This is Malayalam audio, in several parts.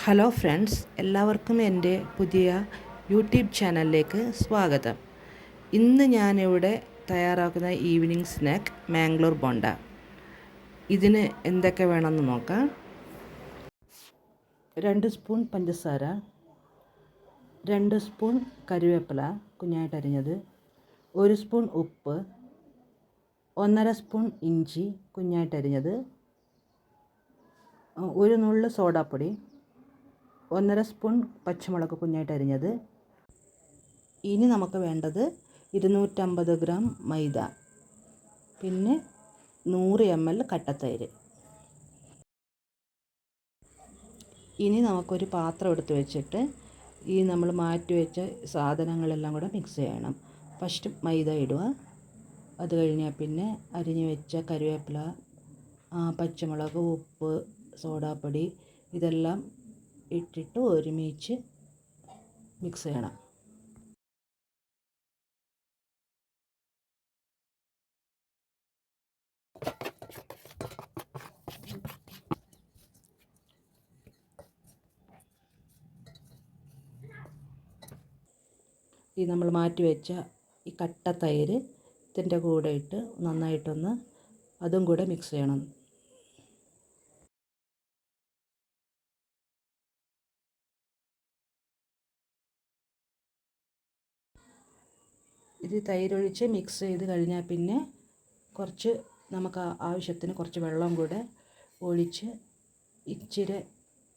ഹലോ ഫ്രണ്ട്സ്, എല്ലാവർക്കും എൻ്റെ പുതിയ യൂട്യൂബ് ചാനലിലേക്ക് സ്വാഗതം. ഇന്ന് ഞാനിവിടെ തയ്യാറാക്കുന്ന ഈവനിങ് സ്നാക്ക് മാംഗ്ലൂർ ബോണ്ട. ഇതിന് എന്തൊക്കെ വേണമെന്ന് നോക്കാം. 2 സ്പൂൺ പഞ്ചസാര, 2 സ്പൂൺ കറിവേപ്പില കുഞ്ഞായിട്ട് അരിഞ്ഞത്, 1 സ്പൂൺ ഉപ്പ്, 1.5 സ്പൂൺ ഇഞ്ചി കുഞ്ഞായിട്ട് അരിഞ്ഞത്, 1 നുള്ള് സോഡാപ്പൊടി, 1.5 സ്പൂൺ പച്ചമുളക് കുഞ്ഞായിട്ട് അരിഞ്ഞത്. ഇനി നമുക്ക് വേണ്ടത് 250 ഗ്രാം മൈദ, പിന്നെ 100 ml കട്ടത്തൈര്. ഇനി നമുക്കൊരു പാത്രം എടുത്ത് വെച്ചിട്ട് ഈ നമ്മൾ മാറ്റി വെച്ച സാധനങ്ങളെല്ലാം കൂടെ മിക്സ് ചെയ്യണം. ഫസ്റ്റ് മൈദ ഇടുക. അത് കഴിഞ്ഞാൽ പിന്നെ അരിഞ്ഞു വെച്ച കറിവേപ്പില, പച്ചമുളക്, ഉപ്പ്, സോഡാപ്പൊടി ഇതെല്ലാം ഇട്ടിട്ട് ഒരുമിച്ച് മിക്സ് ചെയ്യണം. ഈ നമ്മൾ മാറ്റി വെച്ച ഈ കട്ട തൈര് ഇതിൻ്റെ കൂടെ ഇട്ട് നന്നായിട്ടൊന്ന് അതും കൂടെ മിക്സ് ചെയ്യണം. ഇത് തൈരൊഴിച്ച് മിക്സ് ചെയ്ത് കഴിഞ്ഞാൽ പിന്നെ കുറച്ച് നമുക്ക് ആവശ്യത്തിന് കുറച്ച് വെള്ളം കൂടെ ഒഴിച്ച് ഇച്ചിരി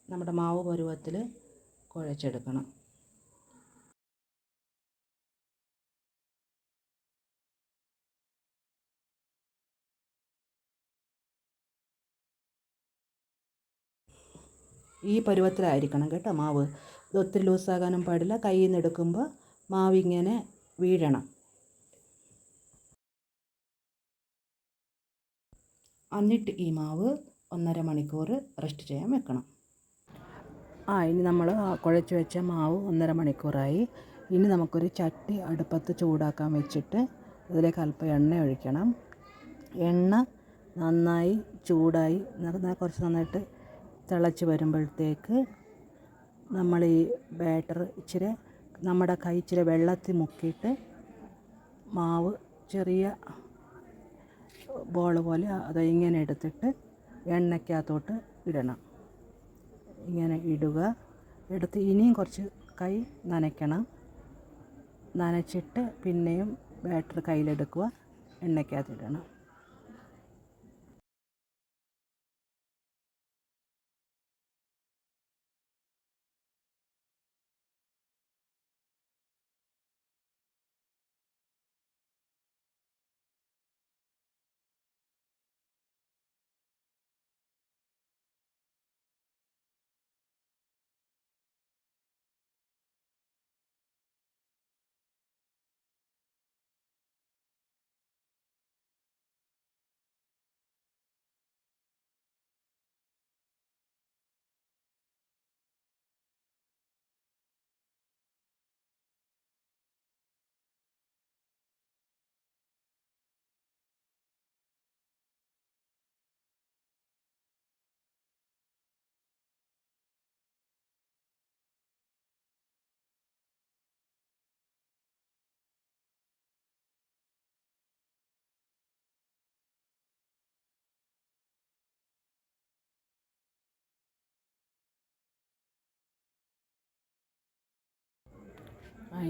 നമ്മുടെ മാവ് പരുവത്തിൽ കുഴച്ചെടുക്കണം. ഈ പരുവത്തിലായിരിക്കണം കേട്ടോ മാവ്. ഇത് ഒത്തിരി ലൂസാകാനും പാടില്ല. കയ്യിൽ നിന്ന് എടുക്കുമ്പോൾ മാവ് ഇങ്ങനെ വീഴണം. എന്നിട്ട് ഈ മാവ് 1.5 മണിക്കൂർ റെസ്റ്റ് ചെയ്യാൻ വെക്കണം. ഇനി നമ്മൾ കുഴച്ച് വെച്ച മാവ് 1.5 മണിക്കൂറായി. ഇനി നമുക്കൊരു ചട്ടി അടുപ്പത്ത് ചൂടാക്കാൻ വെച്ചിട്ട് അതിലേക്ക് അല്പം എണ്ണ ഒഴിക്കണം. എണ്ണ നന്നായി ചൂടായി കുറച്ച് നന്നായിട്ട് തിളച്ച് വരുമ്പോഴത്തേക്ക് നമ്മൾ ഈ ബാറ്റർ ഇച്ചിരി നമ്മുടെ കൈ ഇച്ചിരി വെള്ളത്തിൽ മുക്കിയിട്ട് മാവ് ചെറിയ ബോൾ പോലെ അത് ഇങ്ങനെ എടുത്തിട്ട് എണ്ണയ്ക്കകത്തോട്ട് ഇടണം. ഇങ്ങനെ ഇടുക. എടുത്ത് ഇനിയും കുറച്ച് കൈ നനയ്ക്കണം. നനച്ചിട്ട് പിന്നെയും ബാറ്റർ കയ്യിലെടുക്കുക, എണ്ണയ്ക്കകത്തിടണം.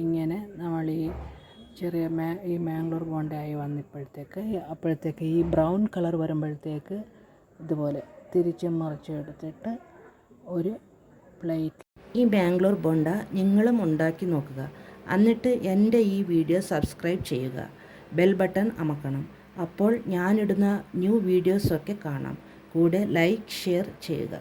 ഇങ്ങനെ നമ്മൾ ഈ ചെറിയ ഈ മാംഗ്ലൂർ ബോണ്ടയായി അപ്പോഴത്തേക്ക് ഈ ബ്രൗൺ കളർ വരുമ്പോഴത്തേക്ക് ഇതുപോലെ തിരിച്ചും മറിച്ചും എടുത്തിട്ട് ഒരു പ്ലേറ്റ്. ഈ മാംഗ്ലൂർ ബോണ്ട നിങ്ങളും ഉണ്ടാക്കി നോക്കുക. എന്നിട്ട് എൻ്റെ ഈ വീഡിയോ സബ്സ്ക്രൈബ് ചെയ്യുക, ബെൽ ബട്ടൺ അമർത്തണം. അപ്പോൾ ഞാനിടുന്ന ന്യൂ വീഡിയോസൊക്കെ കാണാം. കൂടെ ലൈക്ക് ഷെയർ ചെയ്യുക.